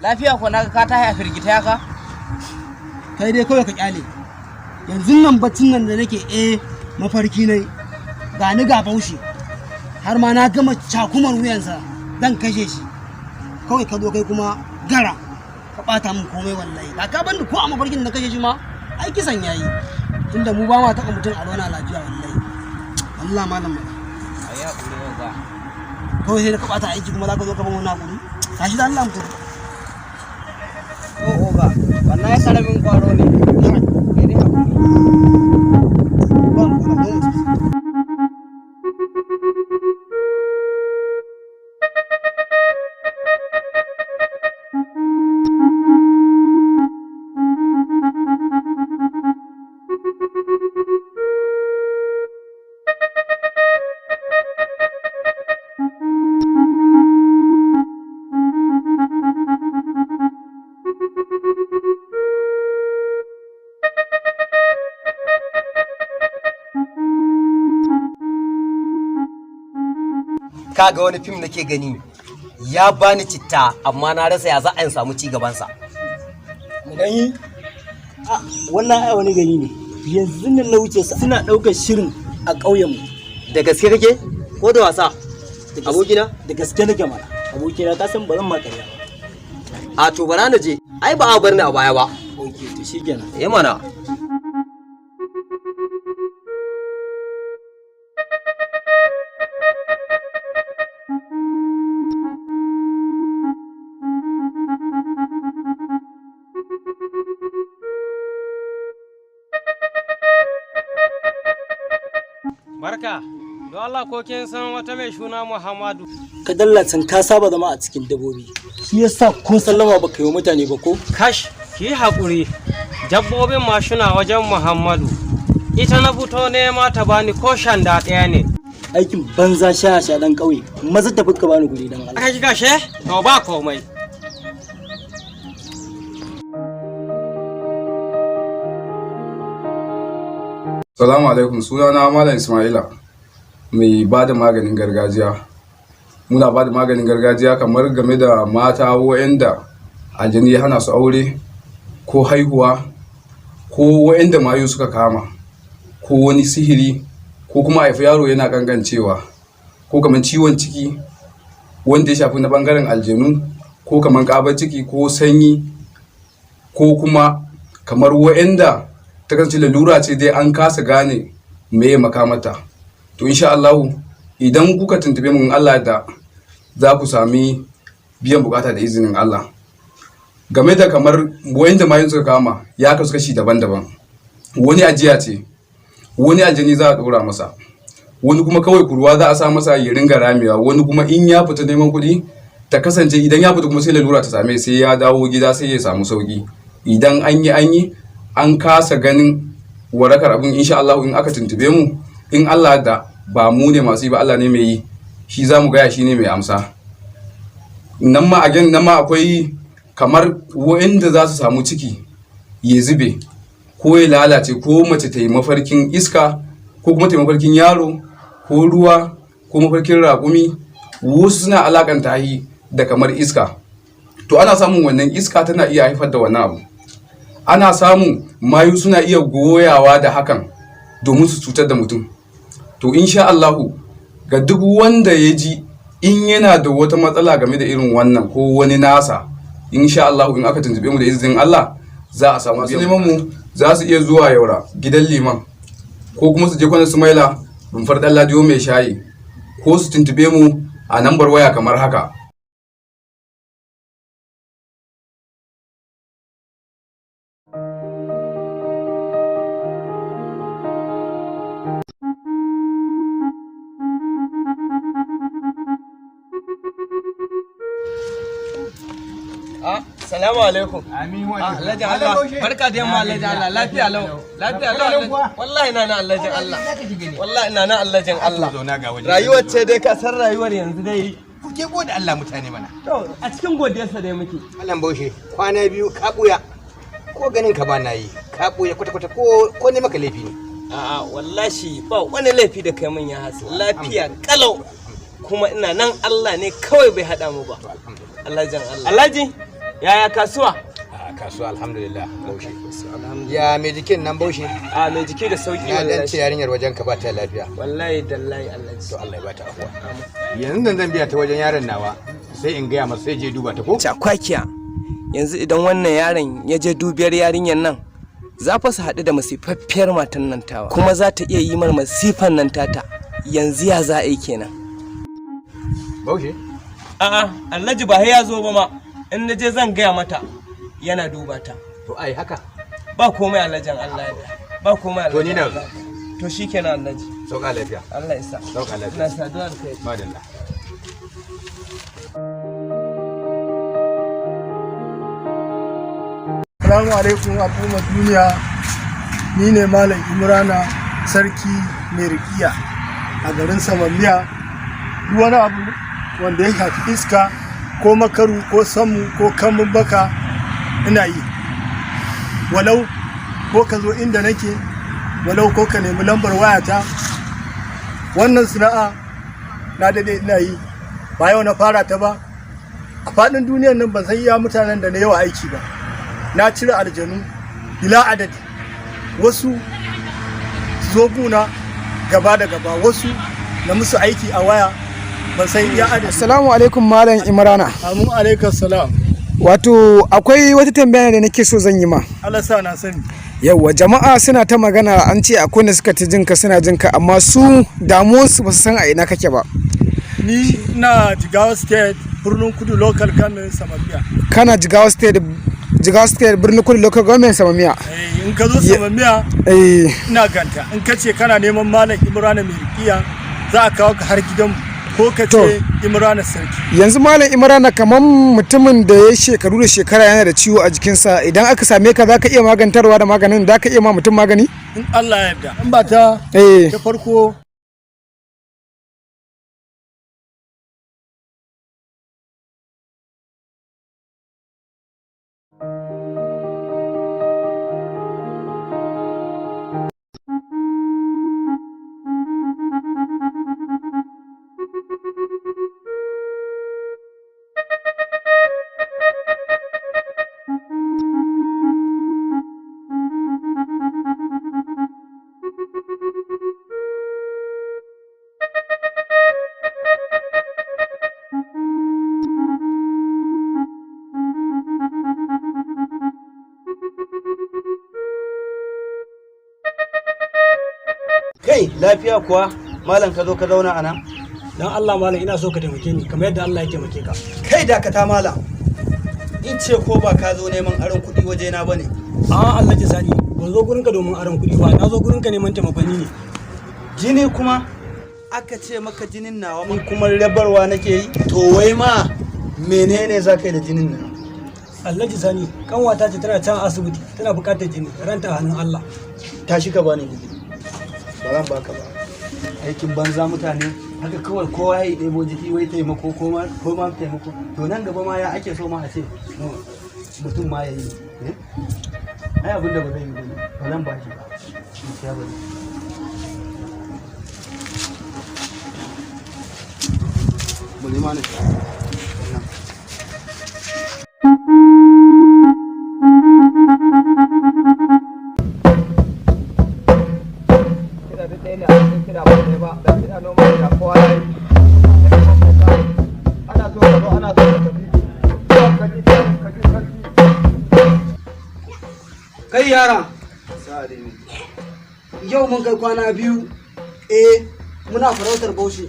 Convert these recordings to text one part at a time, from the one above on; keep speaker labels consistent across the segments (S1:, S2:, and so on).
S1: lafiya ko naga ka tahi a firgita ka?
S2: Kai dai kawai ka kyale. Yanzu nan baccin nan da nake mafarki ne. Ga ni ga Baushi. Har ma na gama cakumar wuyansa dan kashe shi. Kawai ka zo kai kuma gara ka bata min komai wallahi. Ba ka bani ko a mafarkin da kashe shi ma ai kisan yayi. Tunda mu ba ma taɓa mutum a rona lafiya wallahi. Allah malam.
S1: Ai hakuri oga.
S2: Kawai sai ka bata aiki kuma za ka zo ka ban wani hakuri. Tashi da Allah mutum.
S1: Oga, wannan ya karamin kwaro ne.
S3: Kaga wani fim nake gani ya bani citta amma na rasa ya za a samu ci gaban sa.
S2: Mu gani wannan ai wani gani ne yanzu nan na wuce su suna daukar shirin a ƙauyen mu.
S3: Da gaske kake ko da wasa abokina?
S2: Da gaske nake mana abokina ka san ba zan ma ƙarya ba.
S3: A to bara na je ai ba a bar ni a baya ba.
S2: Okay to shikenan.
S3: Mana
S4: Barka, don Allah ko kin san wata mai suna Muhammadu?
S2: Ka dallacin ka saba zama a cikin dabobi. Shi yasa ko sallama baka yi wa mutane ba ko?
S4: Kash, ki haƙuri. Dabbobin ma suna wajen Muhammadu. Ita na fito nema ta bani ko shanda ɗaya ne.
S2: Aikin banza sha dan ƙauye. Maza tafi ka bani guri dan Allah.
S4: Aka kika she? To ba komai.
S5: Salamu alaikum, sunana Malam Ismaila mai ba da maganin gargajiya. Muna ba da maganin gargajiya kamar game da mata wa'anda aljani ya hana su aure ko haihuwa ko wa'anda mayu suka kama ko wani sihiri ko kuma haifi yaro yana kankancewa ko kamar ciwon ciki wanda ya shafi na bangaren aljanu ko kamar ƙabar ciki ko sanyi ko kuma kamar wa'anda ta kasance lalura ce dai an kasa gane me makamata. To insha Allah idan kuka tuntube mun Allah da za ku sami biyan bukata da izinin Allah. Game da kamar wanda mayin suka kama ya kasu kashi daban-daban. Wani ajiya ce, wani aljani za a dora masa, wani kuma kawai kurwa za a sa masa ya ringa ramewa, wani kuma in ya fita neman kuɗi ta kasance idan ya fita kuma sai lalura ta same sai ya dawo gida sai ya samu sauki. Idan an yi an kasa ganin warakar abin insha Allah in aka tuntube mu in Allah da ba mu ne masu yi ba Allah ne mai yi shi za mu gaya shi ne mai amsa. Nan ma akwai kamar wa'inda za su samu ciki ya zube ko ya lalace ko mace ta yi mafarkin iska ko kuma ta yi mafarkin yaro ko ruwa ko mafarkin raƙumi, wasu suna alakanta yi da kamar iska. To ana samun wannan iska tana iya haifar da wannan abu. Ana samun mayu suna iya goyawa da hakan domin su cutar da mutum. To insha Allahu ga duk wanda ya ji in yana da wata matsala game da irin wannan ko wani nasa, insha Allahu in aka tuntube mu da izinin Allah za a samu. Masu neman mu za su iya zuwa Yaura gidan liman ko kuma su je Kwana Sumaila rumfar Ɗanladiyo mai shayi ko su tuntube mu a nambar waya kamar haka.
S3: Assalamu alaikum.
S4: Amin wa
S3: Alhaji Allah. Barka da yamma Alhaji Allah. Lafiya lau. Lafiya lau. Wallahi ina na Alhaji Allah. Wallahi ina na Alhaji Allah. Rayuwar ce dai ka san rayuwar yanzu dai.
S6: Kuke gode Allah mutane mana.
S3: To a cikin godiyarsa dai muke.
S6: Allah Baushe kwana biyu ka buya. Ko ganin ka ba na yi. Ka buya kwata-kwata ko ne maka laifi ne.
S3: A'a wallahi ba wani laifi da kai mun ya hasu. Lafiya kalau. Kuma ina nan Allah ne kawai bai hada mu ba. Alhaji Allah. Alhaji Yaya kasuwa?
S6: A kasuwa alhamdulillah Baushe. Ya mai jikin nan Baushe?
S3: A mai jiki da sauki
S6: wallahi. Na dan ce yarinyar wajen ka ba ta lafiya.
S3: Wallahi dallahi Allah ji.
S6: To Allah ya bata afuwa. Yanzu dan zan biya ta wajen yaron nawa sai in gaya masa sai je duba ta ko?
S3: Cakwakiya. Yanzu idan wannan yaron ya je dubiyar yarinyar nan za fa su haɗu da masifaffiyar matan nan tawa kuma za ta iya yi mar masifan nan tata. Yanzu ya za a yi kenan.
S6: Baushe?
S3: A'a, Alhaji ba ya zo ba ma. In na je zan gaya mata yana duba ta.
S6: To ai haka.
S3: Ba komai Alhajin Allah ya. Ba komai Alhaji.
S6: To ni na.
S3: To shikenan Alhaji.
S6: Sauka lafiya.
S3: Allah ya sa.
S6: Sauka lafiya.
S3: Na saduwa da kai.
S6: Madalla.
S7: Assalamu alaikum al'ummar duniya, ni ne Malam Imrana Sarki mai rikiya a garin Samaliya. Duk wani abu wanda ya shafi iska ko makaru ko samu ko kamun baka ina yi. Walau ko ka zo inda nake, walau ko ka nemi lambar wayata. Wannan sana'a na dade ina yi, ba yau na fara ta ba. A faɗin duniyar nan ban san iya mutanen da na yawa aiki ba. Na cire aljanu bila adadi, wasu zo guna gaba da gaba, wasu na musu aiki a waya ban san iya adadi.
S8: Assalamu alaikum Malam Imrana.
S7: Amin alaikum salam.
S8: Wato akwai wata tambaya da nake so zan yi ma.
S7: Allah sa na sani.
S8: Yawwa jama'a suna ta magana an ce akwai da suka ta jinka suna jinka amma su damuwarsu ba su san a ina kake ba.
S7: Ni na Jigawa State Birnin Kudu Local Government Samamiya.
S8: Kana Jigawa State Birnin Kudu Local Government Samamiya.
S7: In ka zo Samamiya ina ganta. In ka ce kana neman Malam Imrana mai rikiya za a kawo ka har gidanmu ko ka ce Imrana Sarki.
S8: Yanzu Malam Imrana kamar mutumin da ya shekaru da shekara yana da ciwo a jikinsa idan aka same ka za ka iya magantarwa da maganin, za ka iya ma mutum magani?
S7: In Allah ya yarda. In ba ta ta farko
S2: Kai lafiya kuwa malam ka zo ka zauna a nan?
S9: Dan Allah malam ina so ka taimake ni kamar yadda Allah ya taimake ka.
S2: Kai dakata malam. In ce ko ba ka zo neman aron kuɗi waje na bane.
S9: A'a Allah ya sani. Ban zo gurinka domin aron kuɗi ba. Na zo gurinka neman taimakoni ne.
S2: Jini kuma aka ce maka jinin nawa mun kuma rabarwa nake yi. To wai ma menene za ka yi da jinin nan?
S9: Allah ya sani. Kanwata ce tana can asibiti. Tana buƙatar jini. Ranta a hannun Allah.
S2: Tashi ka bani jini. Ba zan baka ba. Aikin banza mutane haka kawai kowa ya yi ɗebo jiki wai taimako ko ma taimako. To nan gaba ma ya ake so ma a ce mutum ma ya yi. Ai abinda ba zai yi ba ba zan ba shi ba. Ya bari. Bari ma ne. Kai yara, yau mun kai kwana biyu, muna farautar Baushe.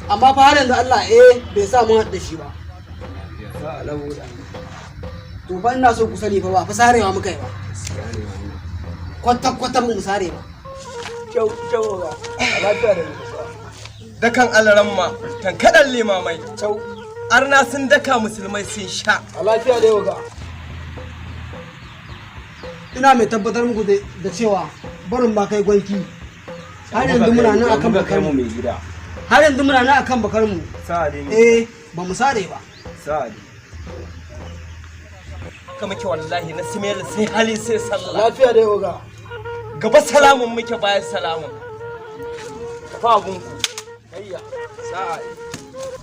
S2: Amma fa har yanzu Allah bai sa mun haɗa shi ba. To fa ina so ku sani fa ba fa sarewa muka yi ba. Kwata mu sare ba.
S3: Kyau ba. Lafiya da dakan alaramma tankadan limamai. Kyau. Arna sun daka musulmai sun sha.
S2: A lafiya da yoga. Ina mai tabbatar muku da cewa barin ba kai gwanki. Har yanzu muna nan akan bakar mu mai gida. Har yanzu muna nan akan bakar mu.
S3: Sa'ade.
S2: Ba mu sare ba.
S3: Sa'ade. Kama ke wallahi na simela sai hali sai sallah.
S2: Lafiya da yoga.
S3: Gaba salamun muke bayan salamun. Kafa abunku. Hayya. Sa'ade.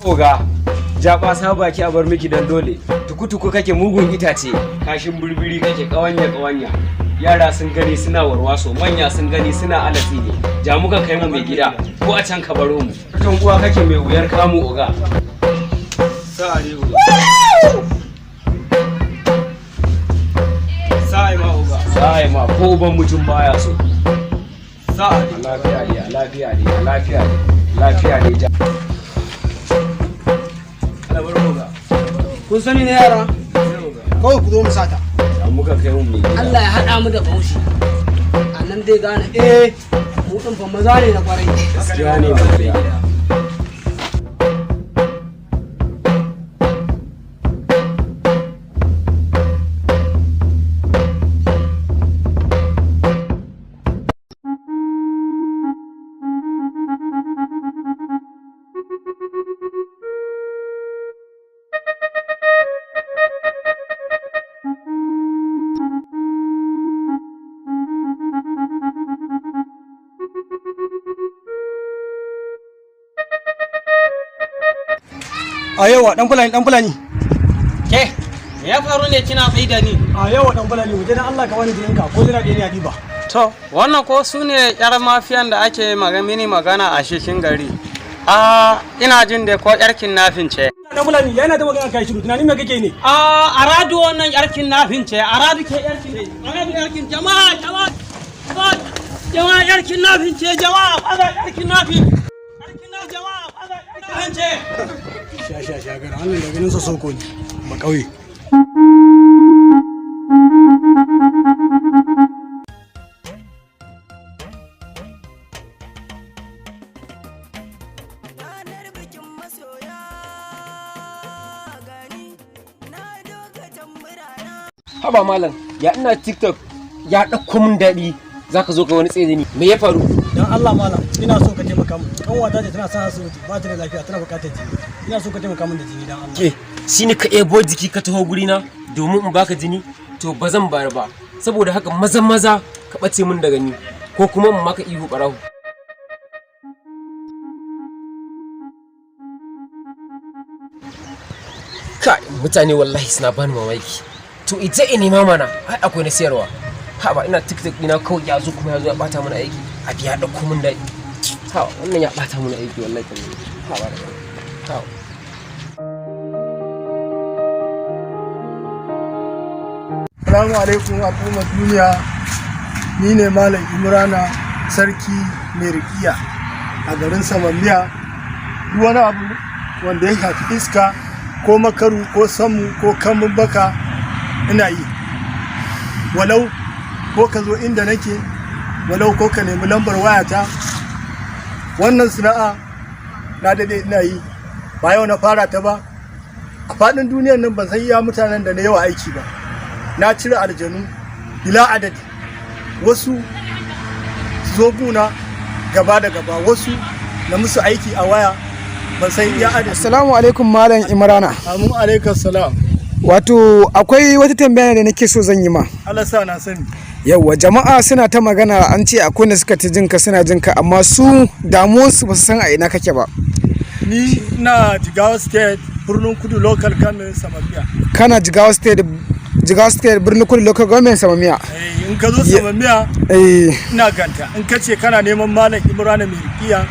S4: Oga, jaba sa baki a bar miki dan dole. Tukutuku kake mugun itace, kashin burburi kake kawanya. Yara sun gani suna warwaso, manya sun gani suna alatsi ne. Ja muka kai mu mai gida, ko a can ka baro mu. Kan uwa kake mai wuyar kamu oga. Sa'are oga. Sai ma oga. Sai ma ko ban mutum baya so. Sa'are lafiya ne.
S2: Kun sani ne yara? Kawai ku zo mu sata.
S4: Muka kai mu
S2: Allah ya haɗa mu da baushi. A nan dai gane mu ɗin fa maza ne na kwarai.
S4: Gaskiya ne mai gida.
S9: A yawa dan fulani.
S4: Ke, me ya faru ne kina tsaye da ni?
S9: A yawa dan fulani, waje dan Allah ka bani jininka ko jira ɗaya ne a diba.
S4: To, wannan ko su ne yar mafiyan da ake mini magana a cikin gari. Ina jin da ko yar kidnapping ce.
S9: Dan fulani yana da magana kai shiru, tunani me kake ne?
S4: A radu wannan yar kidnapping ce, a radu ke yar kidnapping. Jama'a yar kidnapping ce, jama'a baza yar kidnapping. Jama'a baza yar kidnapping ce.
S9: Sha gara wannan da ganin sa soko ne ba kauye.
S3: Haba malam, ya ina TikTok ya ɗauko min daɗi zaka zo ka wani tsaye ni. Me ya faru?
S9: Dan Allah malam, ina so ka taimaka min. Kan wata ce tana son asibiti, ba ta da lafiya, tana buƙatar jini. Ina so ka taimaka min da jini dan Allah.
S3: Ke, shi ne ka ebo jiki ka taho guri na domin in baka jini? To ba zan bayar ba. Saboda haka maza ka ɓace min daga ni ko kuma in maka ihu ɓarahu. Kai, mutane wallahi suna bani mamaki. To ita ne mana, ai akwai na siyarwa. Ha ba ina TikTok ɗina kawai ya zo kuma ya zo ya ɓata mana aiki. Abi ya ɗauko min daɗi. Ha wannan ya ɓata mana aiki wallahi kan. Ha ba da ha.
S7: Assalamu alaikum al'ummar duniya, ni ne Malam Imrana sarki mai rikiya a garin Samamiya. Duk wani abu wanda ya shafi iska ko makaru ko samu ko kamun baka ina yi. Walau ko ka zo inda nake, walau ko ka nemi lambar wayata. Wannan sana'a na dade ina yi, ba yau na fara ta ba. A faɗin duniyar nan ban san iya mutanen da na yawa aiki ba. Na cire aljanu bila adadi, wasu zo guna gaba da gaba, wasu na musu aiki a waya ban san iya adadi.
S8: Assalamu alaikum Malam Imrana.
S7: Amin alaikum salam.
S8: Wato akwai wata tambaya da nake so zan yi ma.
S7: Allah sa na sani.
S8: Yawwa jama'a suna ta magana an ce akwai da suka ta jinka suna jinka amma su damuwarsu ba su san a ina kake ba.
S7: Ni na Jigawa State, Birnin Kudu Local Government Samamiya.
S8: Kana Jigawa State Birnin Kudu Local Government Samamiya.
S7: In ka zo Samamiya ina ganta. In ka ce kana neman Malam Imrana mai rikiya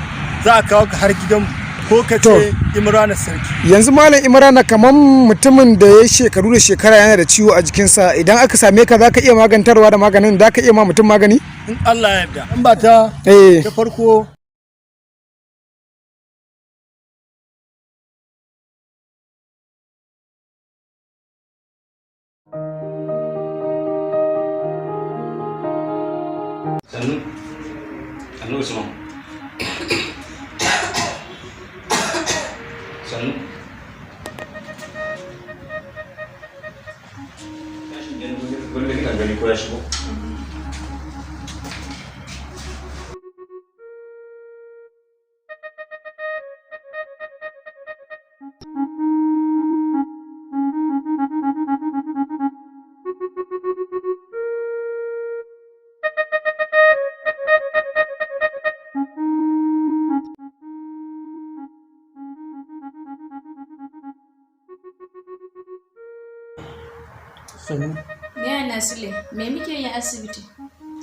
S7: za a kawo ka har gidanmu. Ko ka ce Imrana sarki.
S8: Yanzu Malam Imrana kaman mutumin da ya shekaru da shekara yana da ciwo a jikinsa, idan aka same ka zaka iya magantarwa da maganin, zaka iya ma mutum magani?
S7: In Allah ya yarda. In ba ta ta farko
S10: Sannu Usman. Sannu. Gurbin kan gani ko ya shigo?
S9: Sannu.
S11: Ya Nasile, me muke yi a asibiti?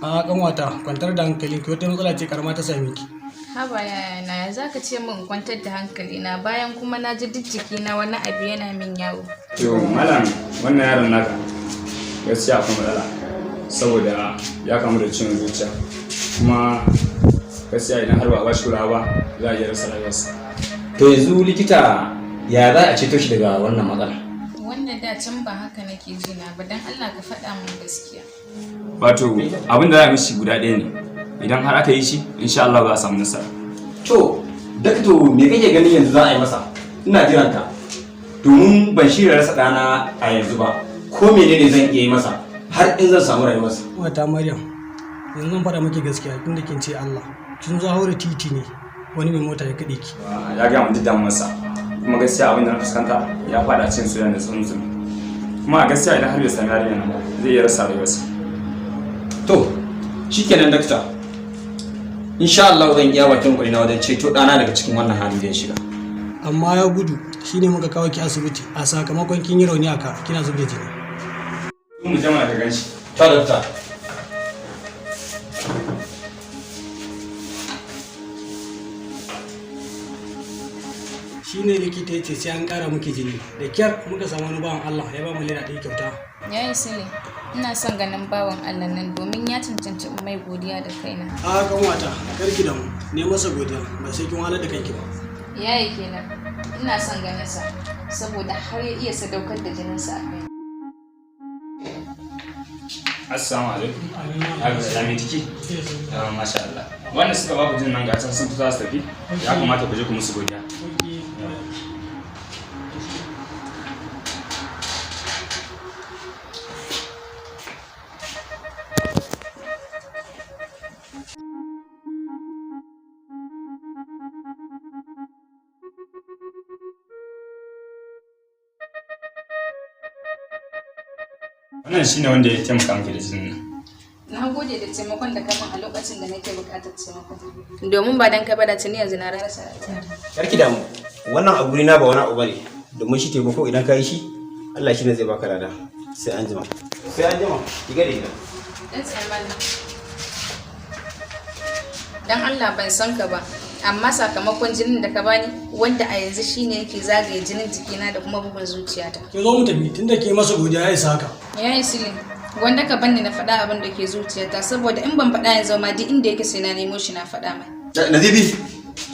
S9: A kanwata, kwantar da hankali ki wata matsala ce karama ta same ki.
S11: Haba yaya na ya zaka ce min kwantar da hankali na bayan kuma na ji duk jikina wani abu yana min yawo.
S10: To malam wannan yaron naka gaskiya akwai matsala saboda ya kamu da ciwon zuciya kuma gaskiya idan har ba ba shi kulawa ba za a iya rasa rayuwarsa.
S6: To yanzu likita ya za a ceto shi daga wannan matsala?
S11: Wannan da can ba haka nake ji na ba dan Allah ka faɗa min gaskiya.
S10: Wato abin da za a mishi guda ɗaya ne idan har aka yi shi insha Allah za a samu nasara.
S6: To dakto me kake ganin yanzu za a yi masa? Ina jiran ka. Domin ban shirya rasa ɗana a yanzu ba. Ko menene zan iya yi masa har in zan samu rayuwarsa?
S9: Wata Maryam, yanzu zan faɗa miki gaskiya tunda kin ce Allah. Kin zo haure titi ne wani mai mota ya kaɗe ki.
S10: Ya ga mun diddan masa kuma gaskiya abin da na fuskanta ya faɗa cikin soyayya da tsuntsun. Kuma a gaskiya idan har bai sami yarinya nan ba zai iya rasa rayuwarsa.
S6: To shikenan dakta. Insha Allah zan iya bakin ƙuri na wajen ceto ɗana daga cikin wannan hali da ya shiga.
S9: Amma ya gudu shine muka kawo ki asibiti a sakamakon kin yi rauni a ka kina zub da jini.
S10: Mu jama'a da ganshi.
S6: Ta dakta.
S9: Shine likita ya ce sai an ƙara miki jini da kyar muka samu wani bawan Allah ya ba mu leda ɗaya kyauta.
S11: Yayi Sule, ina son ganin bawan Allah nan domin ya cancanci mai godiya da kaina.
S9: A kanwata, karki da mu, ne masa godiya ba sai kin wahalar da kanki ba.
S11: Yayi kenan, ina son ganin sa saboda har ya iya sadaukar da jininsa a kai.
S10: Assalamu alaikum. Da me ciki? Masha Allah. Wanda suka ba ku jin nan gasar sun fito su tafi, ya kamata ku je ku musu godiya. Wannan shine wanda ya taimaka miki da jinin nan.
S11: Na gode da taimakon da kama a lokacin da nake buƙatar taimako. Domin ba dan kai ba da tuni yanzu na rasa rayuwa.
S6: Karki damu. Wannan a guri na ba wani abu bane. Domin shi taimako idan ka yi shi Allah shi ne zai baka lada. Sai an jima. Sai an jima. Ki ga da gida.
S11: Dan tsammani. Dan Allah ban san ka ba. Amma sakamakon jinin da ka bani wanda a yanzu shine yake zagaye jinin jikina da kuma bugun zuciyata.
S9: Ki zo mu tafi tunda ke masa godiya ya isa haka.
S11: Yayi Sule, wanda ka banni na faɗa abin da ke zuciyata saboda in ban faɗa yanzu ma duk inda yake sai na nemo shi na faɗa mai.
S6: Nazifi,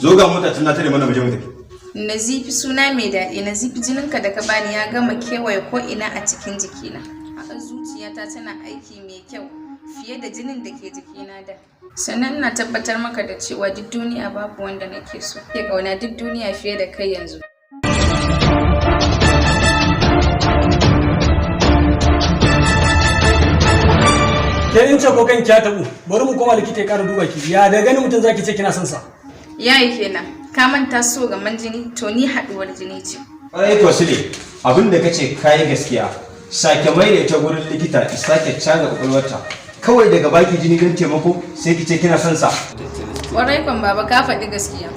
S6: zo ga mota tun na tare mana mu je mu tafi.
S11: Nazifi suna mai daɗi, Nazifi jininka da ka bani ya gama kewaye ko ina a cikin jikina. Haka zuciyata tana aiki mai kyau fiye da jinin da ke jikina da. Sannan ina tabbatar maka da cewa duk duniya babu wanda nake so. Ke kauna duk duniya fiye da kai yanzu.
S9: Ke in ce ko kanki ya tabu, bari mu koma likita ya ƙara duba ki. Ya da ganin mutum zaki ce kina son sa.
S11: Yayi kenan. Ka manta so gaman jini to ni haduwar jini ce.
S6: Ai to Sule, abin da kace kai gaskiya. Sake mai da ta gurin likita ki sake canza kwakwalwarta. Kawai daga baki jini don taimako sai ki ce kina son sa.
S11: Warai kwan baba ka faɗi gaskiya.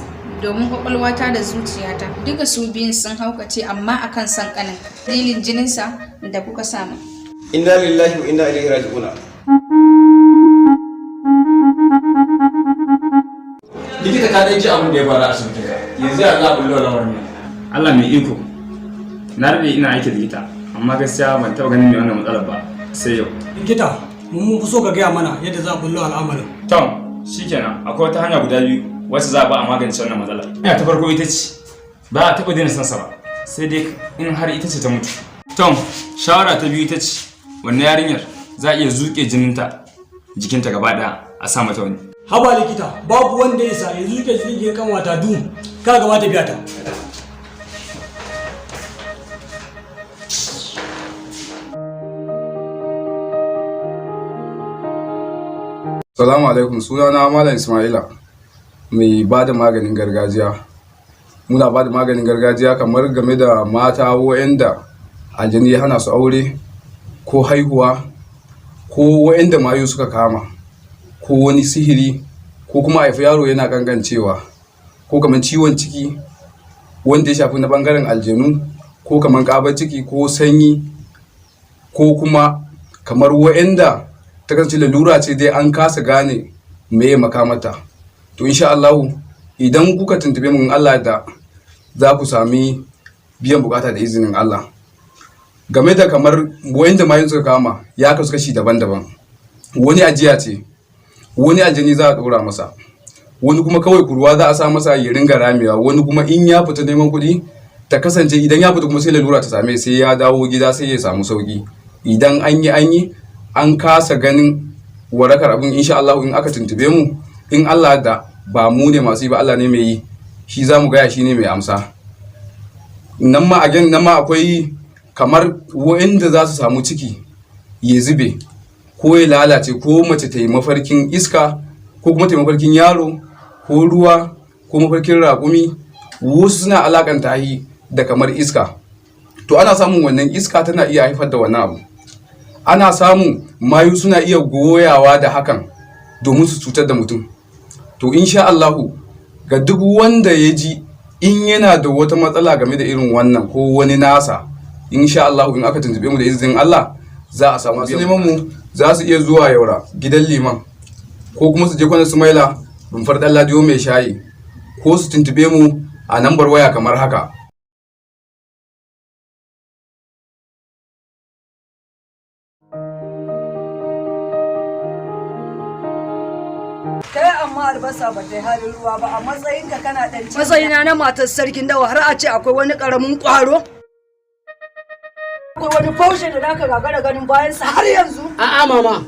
S11: Domin kwakwalwata da zuciyata duka su biyun sun haukace amma akan san kanin dalilin jininsa da kuka samu.
S6: Inna lillahi wa inna ilaihi raji'un. Likita ka dai ji abin da ya faru a asibitin ka. Yanzu ya za a bullo lamarin nan.
S10: Allah mai iko. Na rade ina aiki likita amma gaskiya ban taɓa ganin mai wannan matsalar ba sai yau.
S9: Likita, mun fi so ka gaya mana yadda za a bullo al'amarin.
S10: Tom, shikenan akwai wata hanya guda biyu wacce za a ba a magance wannan matsala. Ina ta farko ita ce ba a taɓa daina sansa ba sai dai in har ita ce ta mutu. Tom, shawara ta biyu ita ce wannan yarinyar za a iya zuƙe jininta jikinta gaba ɗaya a sa mata wani.
S9: Haba likita, babu wanda ya sa ya zuƙe jinin kan wata dum ka gama ta biya ta.
S5: Salamu alaikum, sunana Malam Ismaila mai ba da maganin gargajiya. Muna ba da maganin gargajiya kamar game da mata waɗanda aljani ya hana su aure ko haihuwa ko waɗanda mayu suka kama ko wani sihiri ko kuma haifi yaro yana kankancewa ko kamar ciwon ciki wanda ya shafi na bangaren aljanu ko kamar ƙabar ciki ko sanyi ko kuma kamar wa'anda ta kasance lalura ce dai an kasa gane me makamata, to insha Allah idan kuka tuntube mun Allah da za ku sami biyan bukata da izinin Allah. Game da kamar wa'anda mayu suka kama ya kasu kashi daban-daban, wani ajiya ce, wani aljani za a ɗora masa, wani kuma kawai kurwa za a sa masa ya ringa ramewa, wani kuma in ya fita neman kuɗi ta kasance idan ya fita kuma sai lalura ta same sai ya dawo gida sai ya samu sauki. Idan an yi an kasa ganin warakar abin, insha Allah in aka tuntube mu, in Allah da ba mu ne masu yi ba Allah ne mai yi, shi za mu gaya shi ne mai amsa. Nan ma akwai kamar wa'inda za su samu ciki ya zube ko ya lalace, ko mace ta yi mafarkin iska ko kuma ta yi mafarkin yaro ko ruwa ko mafarkin raƙumi, wasu suna alakanta shi da kamar iska. To ana samun wannan iska tana iya haifar da wannan abu, ana samun mayu suna iya goyawa da hakan domin su cutar da mutum. To insha Allahu ga duk wanda ya ji in yana da wata matsala game da irin wannan ko wani nasa, insha Allahu in aka tuntube mu da izinin Allah za a samu biyan. Neman mu za su iya zuwa Yaura gidan liman, ko kuma su je Kwana Sumaila rumfar Dan Ladiyo mai shayi, ko su tuntube mu a nambar waya kamar haka.
S12: Kai amma albasa ba ta yi halin ruwa ba, a matsayinka kana ɗan cikin.
S2: Matsayina na matar sarkin dawa har a ce akwai wani ƙaramin ƙwaro?
S12: Akwai wani faushe da naka gagara ganin bayansa har yanzu?
S2: A'a mama,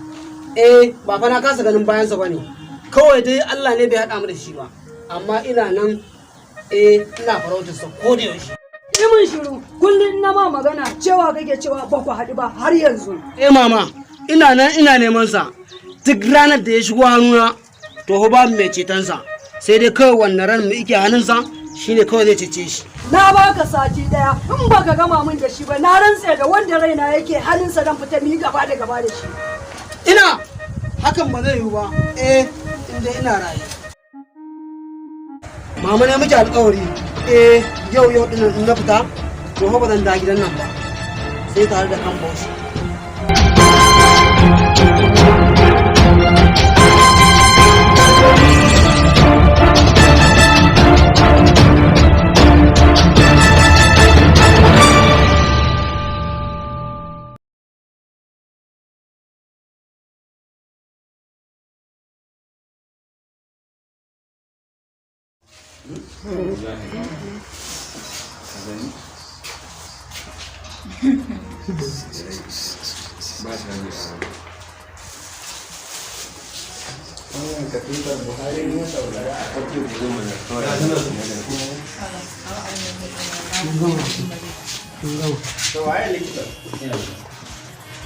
S2: ba fa na kasa ganin bayansa ba ne. Kawai dai Allah ne bai haɗa mu da shi ba. Amma ina nan ina farautarsa ko da yaushe.
S12: Yi min shiru, kullum na ma magana cewa kake cewa ba ku haɗu ba har yanzu.
S2: Mama, ina nan ina neman sa. Duk ranar da ya shigo hannuna, to ba mai cetonsa, sai dai kawai wannan ran mu ike hannunsa shine kawai zai cece shi.
S12: Na baka sati daya, in baka gama min da shi ba na rantse da wanda raina yake hannunsa dan fita mi gaba da shi.
S2: Ina hakan ba zai yiwu ba, inda ina raye. Mama ne muke alƙawari, yau din na fita, to ba zan da gidan nan ba, sai tare da kan bauchi.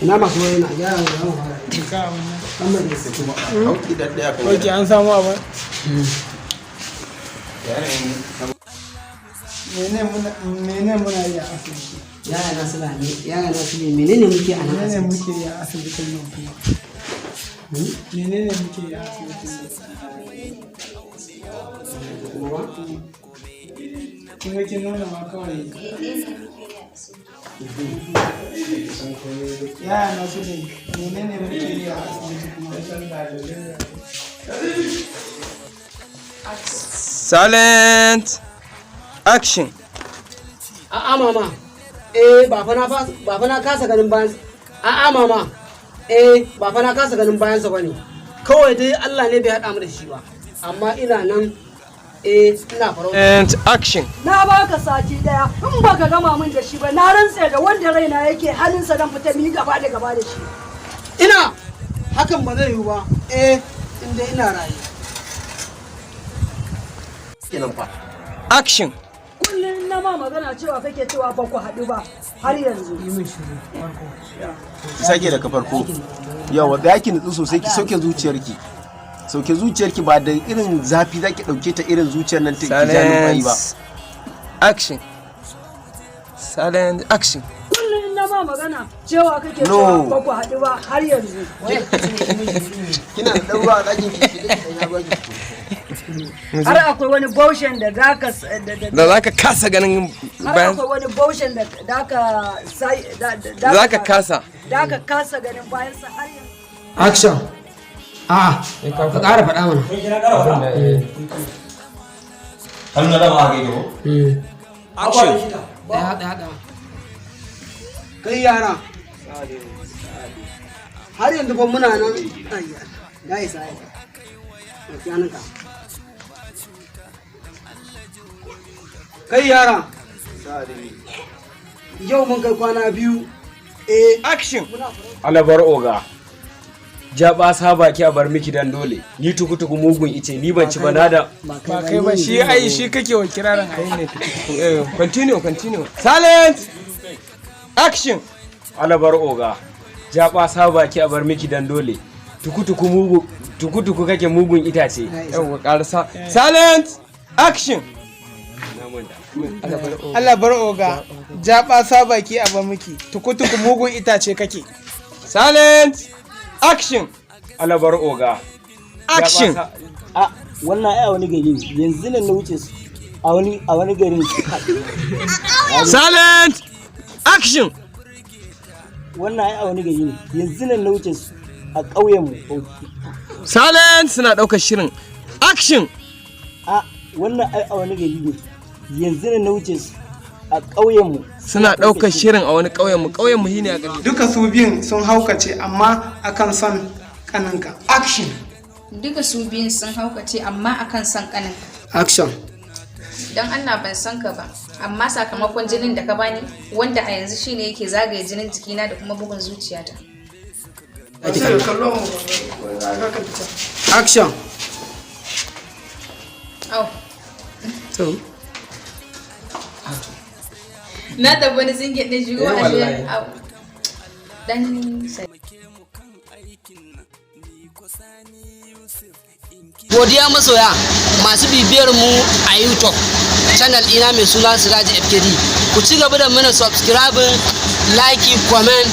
S2: Ina masu wani na gyara da zama fara.
S8: Ok, an samu abin. Mene muna yi a asibiti?
S2: Yaya na sula ne, yaya na sula menene muke a nan asibiti?
S8: Menene muke yi a asibitin nan kuma? Menene muke yi a asibitin nan? Kuma kin nuna ma kawai. Yaya na sula menene muke yi a asibiti kuma?
S1: Silent action.
S2: A'a mama, ba fa na kasa ganin bayan. A'a mama, ba fa na kasa ganin bayansa bane. Kawai dai Allah ne bai haɗa mu da shi ba. Amma ina nan ina farauta.
S1: And action.
S12: Na baka sati daya, in baka gama min da shi ba na rantse da wanda raina yake hannunsa dan fita mi gaba da shi.
S2: Ina hakan ba zai yiwu ba, inda ina raye.
S1: Action.
S12: Kullum na ma magana cewa kake cewa ba ku haɗu ba har yanzu.
S8: Yi min shiru farko.
S6: Ki sake daga farko. Yawa da yake nutsu sosai ki sauke zuciyarki. Sauke zuciyarki ba da irin zafi zaki dauke ta irin zuciyar nan ta kijanin bai ba.
S1: Action. Silent action.
S12: Kullum na ma ma magana cewa kake
S1: No.
S12: cewa ba ku haɗu ba har yanzu.
S1: Kina da ɗan ruwa a ɗakin ki da ya baki.
S12: Har akwai wani baushen da zaka
S1: Da za ka kasa ganin
S12: har
S1: bayan.
S12: akwai wani baushen da
S1: Za ka kasa.
S12: da ka kasa ganin bayan sa har yanzu.
S2: Action. A'a, ka ƙara faɗa mana.
S6: hannu na dama haka yake ko
S1: Action.
S2: Ɗaya. Kai yara. Har yanzu fa muna nan. Ayya, ya isa ya. Ɗauki hannunka. Kai yara. Yau mun kai kwana biyu.
S1: Action.
S4: alabar oga jaba sa baki a bar miki dan dole ni tukutuku mugun ice ni ban ci bana da
S8: ba kai ba shi ai shi kake wa kirarin
S1: Continue. Silent. Action.
S4: alabar oga jaba sa baki a bar miki dan dole tukutuku kake mugun itace
S1: Yawwa ƙarasa. Silent. Action.
S8: Allah bar oga jaba sa baki a ba miki tukutuku mugun itace kake.
S1: Silent. Action.
S4: alabar oga
S1: Action.
S9: a wannan ai a wani gari ne. Yanzu nan na wuce su a wani garin
S1: Silent. Action.
S9: wannan ai a wani gari ne. Yanzu nan na wuce su a ƙauyen mu.
S1: Silent. Suna ɗaukar shirin. Action.
S9: a wannan ai a wani gari ne. Yanzu nan na wuce su a ƙauyen mu.
S1: Suna ɗaukar shirin a wani ƙauyen mu shine a ƙarshe.
S8: Duka su biyun sun haukace amma akan son kaninka.
S2: Action.
S11: Duka su biyun sun haukace amma akan son kaninka.
S2: Action.
S11: Don Allah ban san ka ba, amma sakamakon jinin da ka bani wanda a yanzu shine yake zagaye jinin jikina da kuma bugun zuciyata.
S2: Action.
S11: Au,
S2: To.
S11: na tabbani sun gyaɗe shigo a shi. Au. Dan sai.
S2: Godiya masoya masu bibiyar mu a YouTube channel ina mai suna Siraji FKD. Ku ci gaba da mana subscribe, like, comment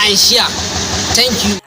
S2: and share. Thank you.